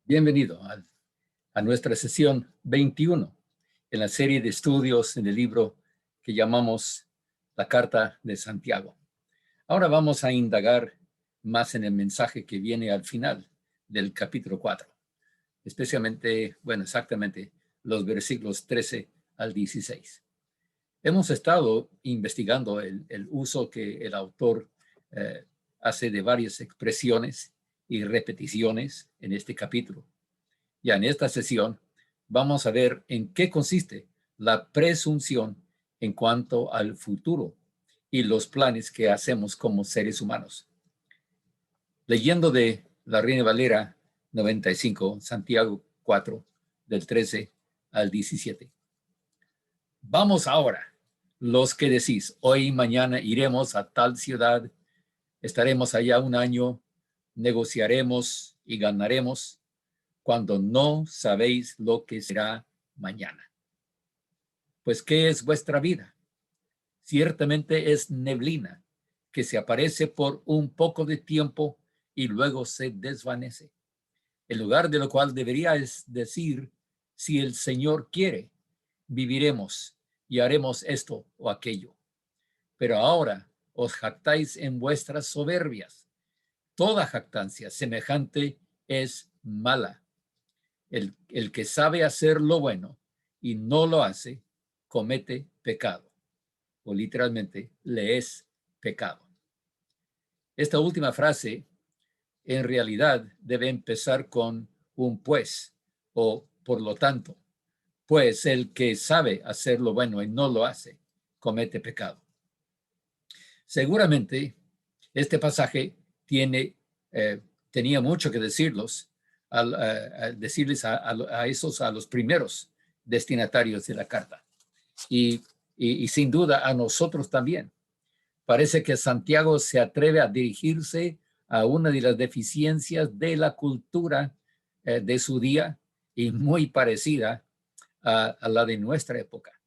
Bienvenido a nuestra sesión 21 en la serie de estudios en el libro que llamamos la Carta de Santiago. Ahora vamos a indagar más en el mensaje que viene al final del capítulo 4, especialmente, exactamente los versículos 13 al 16. Hemos estado investigando el uso que el autor hace de varias expresiones y repeticiones en este capítulo. Ya en esta sesión vamos a ver en qué consiste la presunción en cuanto al futuro y los planes que hacemos como seres humanos. Leyendo de la Reina Valera 95, Santiago 4, del 13 al 17. Vamos ahora, los que decís, hoy y mañana iremos a tal ciudad, estaremos allá un año, negociaremos y ganaremos, cuando no sabéis lo que será mañana. Pues, ¿qué es vuestra vida? Ciertamente es neblina que se aparece por un poco de tiempo y luego se desvanece. En lugar de lo cual deberíais decir, si el Señor quiere, viviremos y haremos esto o aquello. Pero ahora os jactáis en vuestras soberbias. Toda jactancia semejante es mala. El que sabe hacer lo bueno y no lo hace, comete pecado. O literalmente, le es pecado. Esta última frase, en realidad, debe empezar con un pues, o por lo tanto. Pues el que sabe hacer lo bueno y no lo hace, comete pecado. Seguramente este pasaje tenía mucho que decirles a los primeros destinatarios de la carta. Y sin duda a nosotros también. Parece que Santiago se atreve a dirigirse a una de las deficiencias de la cultura de su día y muy parecida a la de nuestra época.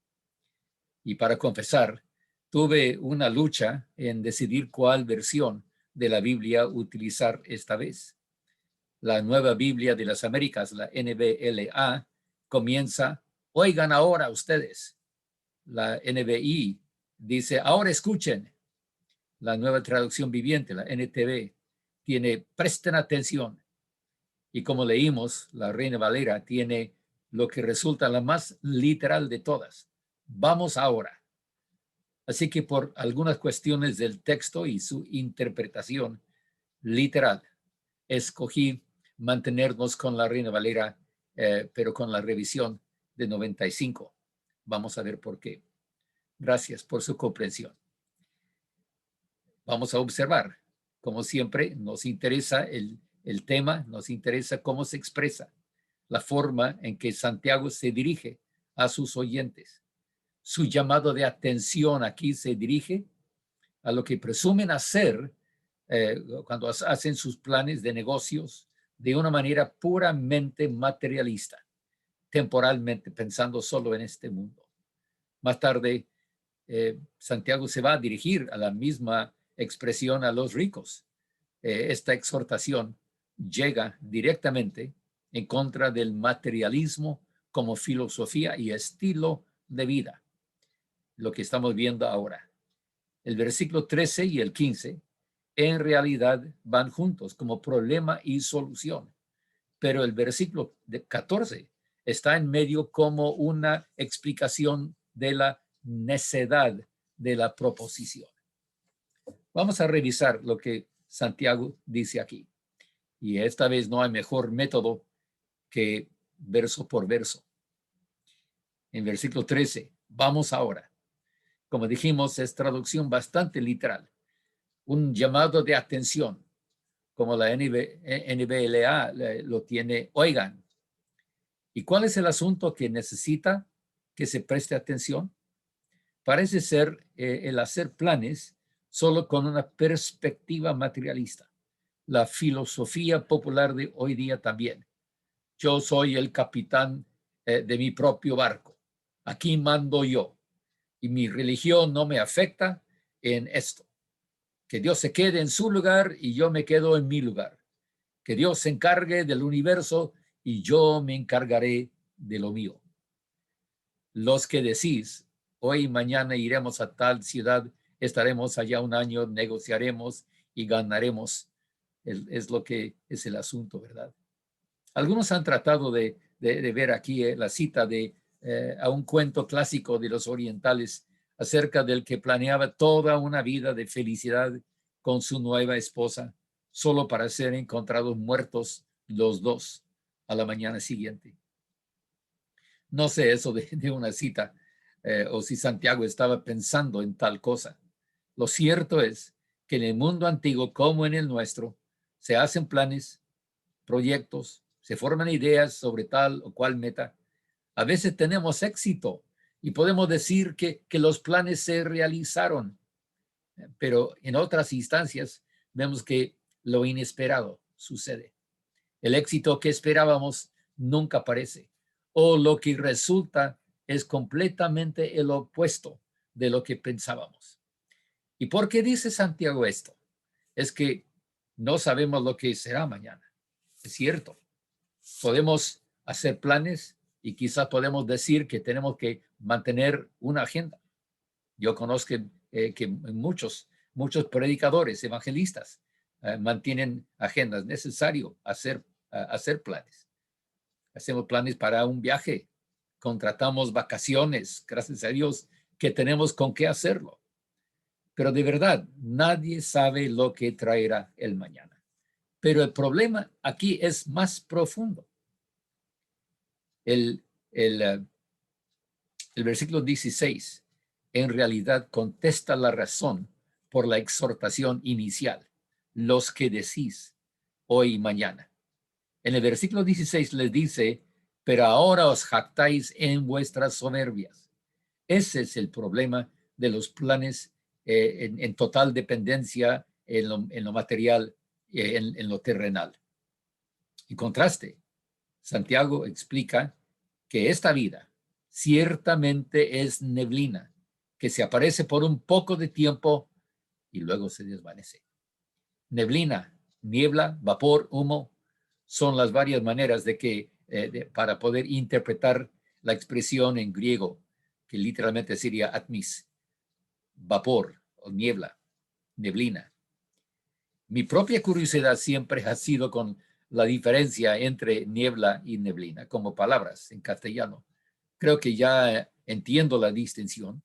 Y para confesar, tuve una lucha en decidir cuál versión de la Biblia utilizar esta vez. La Nueva Biblia de las Américas, la NBLA, comienza, oigan ahora ustedes. La NBI dice, ahora escuchen. La Nueva Traducción Viviente, la NTV, tiene, presten atención. Y como leímos, la Reina Valera tiene lo que resulta la más literal de todas. Vamos ahora. Así que por algunas cuestiones del texto y su interpretación literal, escogí mantenernos con la Reina Valera, pero con la revisión de 95. Vamos a ver por qué. Gracias por su comprensión. Vamos a observar. Como siempre, nos interesa el tema, nos interesa cómo se expresa, la forma en que Santiago se dirige a sus oyentes. Su llamado de atención aquí se dirige a lo que presumen hacer cuando hacen sus planes de negocios de una manera puramente materialista, temporalmente, pensando solo en este mundo. Más tarde, Santiago se va a dirigir a la misma expresión a los ricos. Esta exhortación llega directamente en contra del materialismo como filosofía y estilo de vida, lo que estamos viendo ahora. El versículo 13 y el 15 en realidad van juntos como problema y solución, pero el versículo 14 está en medio como una explicación de la necedad de la proposición. Vamos a revisar lo que Santiago dice aquí. Y esta vez no hay mejor método que verso por verso. En versículo 13, vamos ahora. Como dijimos, es traducción bastante literal. Un llamado de atención, como la NBLA lo tiene, oigan. ¿Y cuál es el asunto que necesita que se preste atención? Parece ser el hacer planes solo con una perspectiva materialista. La filosofía popular de hoy día también. Yo soy el capitán de mi propio barco. Aquí mando yo. Y mi religión no me afecta en esto. Que Dios se quede en su lugar y yo me quedo en mi lugar. Que Dios se encargue del universo y yo me encargaré de lo mío. Los que decís, hoy y mañana iremos a tal ciudad, estaremos allá un año, negociaremos y ganaremos, es lo que es el asunto, ¿verdad? Algunos han tratado de ver aquí la cita a un cuento clásico de los orientales acerca del que planeaba toda una vida de felicidad con su nueva esposa, solo para ser encontrados muertos los dos a la mañana siguiente. No sé eso de una cita o si Santiago estaba pensando en tal cosa. Lo cierto es que en el mundo antiguo como en el nuestro se hacen planes, proyectos, se forman ideas sobre tal o cual meta. A veces tenemos éxito y podemos decir que los planes se realizaron, pero en otras instancias vemos que lo inesperado sucede. El éxito que esperábamos nunca aparece, o lo que resulta es completamente el opuesto de lo que pensábamos. ¿Y por qué dice Santiago esto? Es que no sabemos lo que será mañana. Es cierto, podemos hacer planes y quizás podemos decir que tenemos que mantener una agenda. Yo conozco que muchos predicadores, evangelistas, mantienen agendas. Es necesario hacer planes. Hacemos planes para un viaje, contratamos vacaciones, gracias a Dios que tenemos con qué hacerlo. Pero de verdad, nadie sabe lo que traerá el mañana. Pero el problema aquí es más profundo. El versículo 16 en realidad contesta la razón por la exhortación inicial, los que decís hoy y mañana. En el versículo 16 les dice, pero ahora os jactáis en vuestras soberbias. Ese es el problema de los planes en total dependencia en lo material, en lo terrenal. En contraste, Santiago explica que esta vida ciertamente es neblina, que se aparece por un poco de tiempo y luego se desvanece. Neblina, niebla, vapor, humo, son las varias maneras para poder interpretar la expresión en griego, que literalmente sería atmis, vapor o niebla, neblina. Mi propia curiosidad siempre ha sido con la diferencia entre niebla y neblina como palabras en castellano. Creo que ya entiendo la distinción.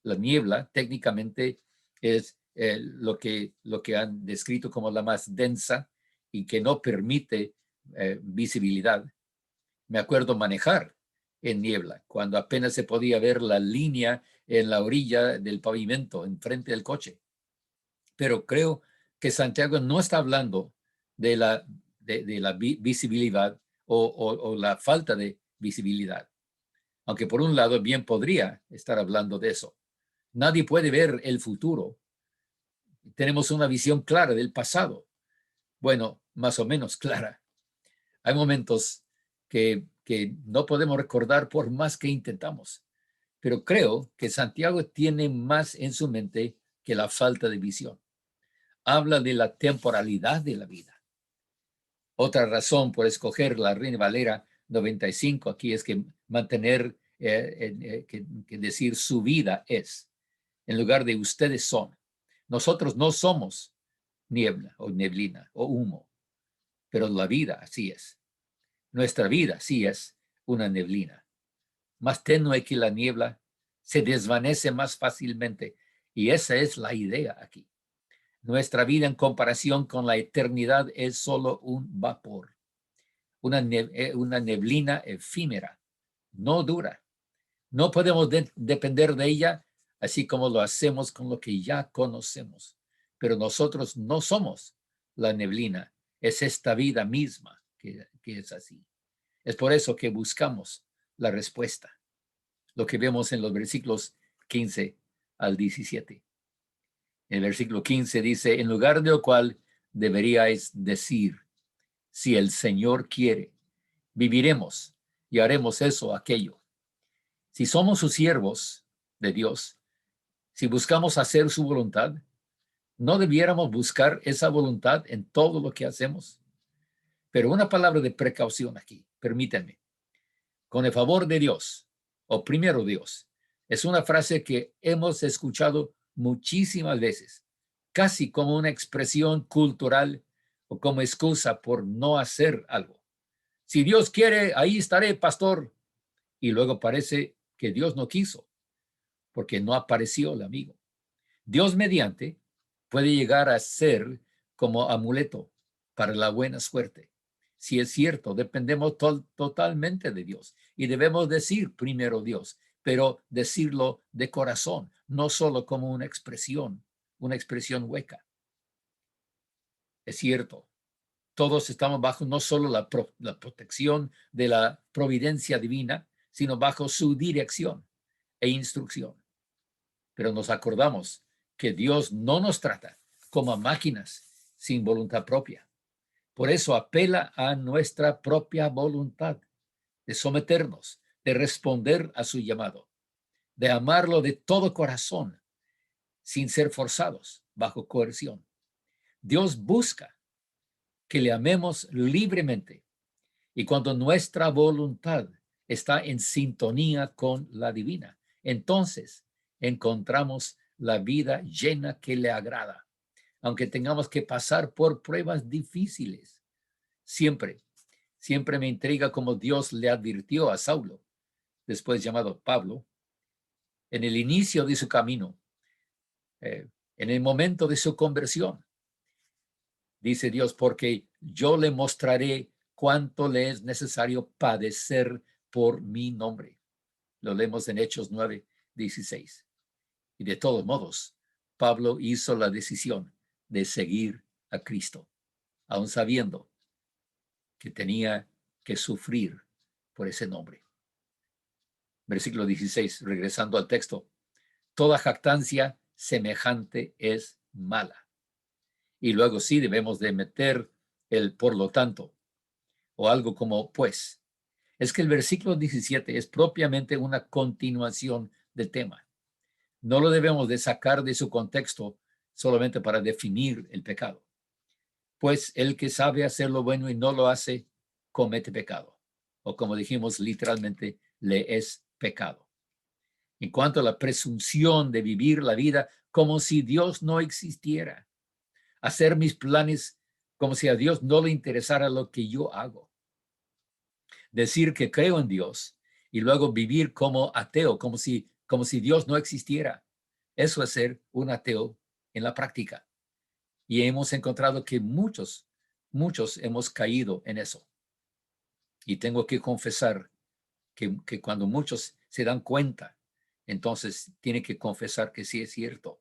La niebla técnicamente es lo que han descrito como la más densa y que no permite visibilidad. Me acuerdo manejar en niebla, cuando apenas se podía ver la línea en la orilla del pavimento, enfrente del coche. Pero creo que Santiago no está hablando de la visibilidad o la falta de visibilidad. Aunque por un lado bien podría estar hablando de eso. Nadie puede ver el futuro. Tenemos una visión clara del pasado. Bueno, más o menos clara. Hay momentos que no podemos recordar por más que intentamos. Pero creo que Santiago tiene más en su mente que la falta de visión. Habla de la temporalidad de la vida. Otra razón por escoger la Reina Valera 95 aquí es que mantener, que decir su vida es, en lugar de ustedes son. Nosotros no somos niebla o neblina o humo, pero la vida así es. Nuestra vida sí es una neblina. Más tenue que la niebla, se desvanece más fácilmente. Y esa es la idea aquí. Nuestra vida en comparación con la eternidad es solo un vapor, una neblina efímera, no dura. No podemos depender de ella así como lo hacemos con lo que ya conocemos. Pero nosotros no somos la neblina, es esta vida misma que es así. Es por eso que buscamos la respuesta, lo que vemos en los versículos 15 al 17. El versículo 15 dice, en lugar de lo cual deberíais decir, si el Señor quiere, viviremos y haremos eso o aquello. Si somos sus siervos de Dios, si buscamos hacer su voluntad, ¿no debiéramos buscar esa voluntad en todo lo que hacemos? Pero una palabra de precaución aquí. permítanme. Con el favor de Dios, o primero Dios, es una frase que hemos escuchado muchísimas veces, casi como una expresión cultural o como excusa por no hacer algo. Si Dios quiere, ahí estaré, pastor. Y luego parece que Dios no quiso, porque no apareció el amigo. Dios mediante puede llegar a ser como amuleto para la buena suerte. Si es cierto, dependemos totalmente de Dios y debemos decir primero Dios, pero decirlo de corazón, no solo como una expresión hueca. Es cierto, todos estamos bajo no solo la protección de la providencia divina, sino bajo su dirección e instrucción. Pero nos acordamos que Dios no nos trata como a máquinas sin voluntad propia. Por eso apela a nuestra propia voluntad de someternos, de responder a su llamado, de amarlo de todo corazón, sin ser forzados bajo coerción. Dios busca que le amemos libremente y cuando nuestra voluntad está en sintonía con la divina, entonces encontramos la vida llena que le agrada, aunque tengamos que pasar por pruebas difíciles. Siempre me intriga cómo Dios le advirtió a Saulo, después llamado Pablo, en el inicio de su camino, en el momento de su conversión. Dice Dios, porque yo le mostraré cuánto le es necesario padecer por mi nombre. Lo leemos en Hechos 9:16. Y de todos modos, Pablo hizo la decisión de seguir a Cristo, aun sabiendo que tenía que sufrir por ese nombre. Versículo 16, regresando al texto. Toda jactancia semejante es mala. Y luego sí debemos de meter el por lo tanto, o algo como pues. Es que el versículo 17 es propiamente una continuación del tema. No lo debemos de sacar de su contexto solamente para definir el pecado. Pues el que sabe hacer lo bueno y no lo hace, comete pecado. O como dijimos literalmente, le es pecado. En cuanto a la presunción de vivir la vida como si Dios no existiera, hacer mis planes como si a Dios no le interesara lo que yo hago, decir que creo en Dios y luego vivir como ateo, como si Dios no existiera. Eso es ser un ateo en la práctica. Y hemos encontrado que muchos hemos caído en eso. Y tengo que confesar que cuando muchos se dan cuenta, entonces tienen que confesar que sí es cierto.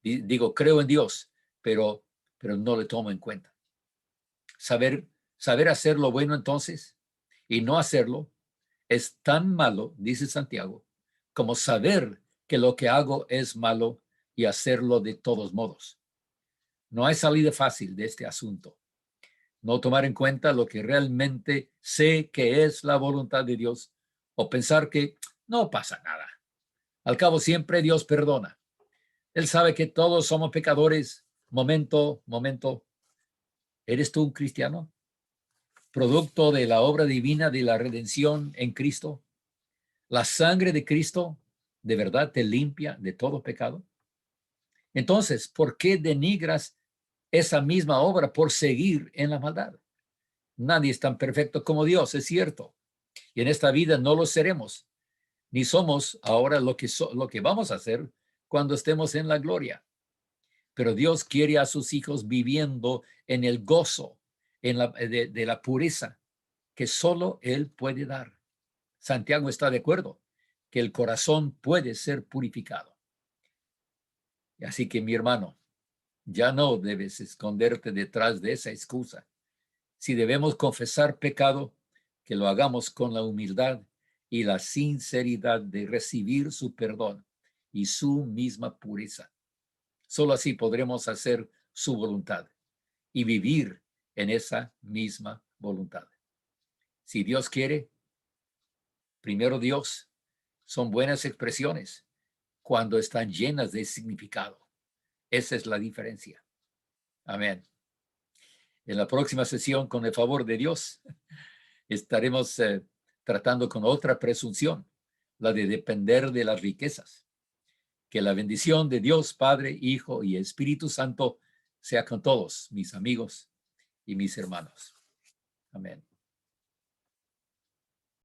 Digo, creo en Dios, pero no le tomo en cuenta. Saber hacer lo bueno entonces y no hacerlo es tan malo, dice Santiago, como saber que lo que hago es malo y hacerlo de todos modos. No hay salida fácil de este asunto. No tomar en cuenta lo que realmente sé que es la voluntad de Dios o pensar que no pasa nada. Al cabo siempre Dios perdona. Él sabe que todos somos pecadores. Momento. ¿Eres tú un cristiano? Producto de la obra divina de la redención en Cristo. La sangre de Cristo de verdad te limpia de todo pecado. Entonces, ¿por qué denigras esa misma obra por seguir en la maldad? Nadie es tan perfecto como Dios, es cierto. Y en esta vida no lo seremos, ni somos ahora lo que vamos a hacer cuando estemos en la gloria. Pero Dios quiere a sus hijos viviendo en el gozo de la pureza que solo Él puede dar. Santiago está de acuerdo que el corazón puede ser purificado. Así que mi hermano, ya no debes esconderte detrás de esa excusa. Si debemos confesar pecado, que lo hagamos con la humildad y la sinceridad de recibir su perdón y su misma pureza. Solo así podremos hacer su voluntad y vivir en esa misma voluntad. Si Dios quiere, primero Dios, son buenas expresiones cuando están llenas de significado. Esa es la diferencia. Amén. En la próxima sesión, con el favor de Dios, estaremos tratando con otra presunción, la de depender de las riquezas. Que la bendición de Dios, Padre, Hijo y Espíritu Santo sea con todos mis amigos y mis hermanos. Amén.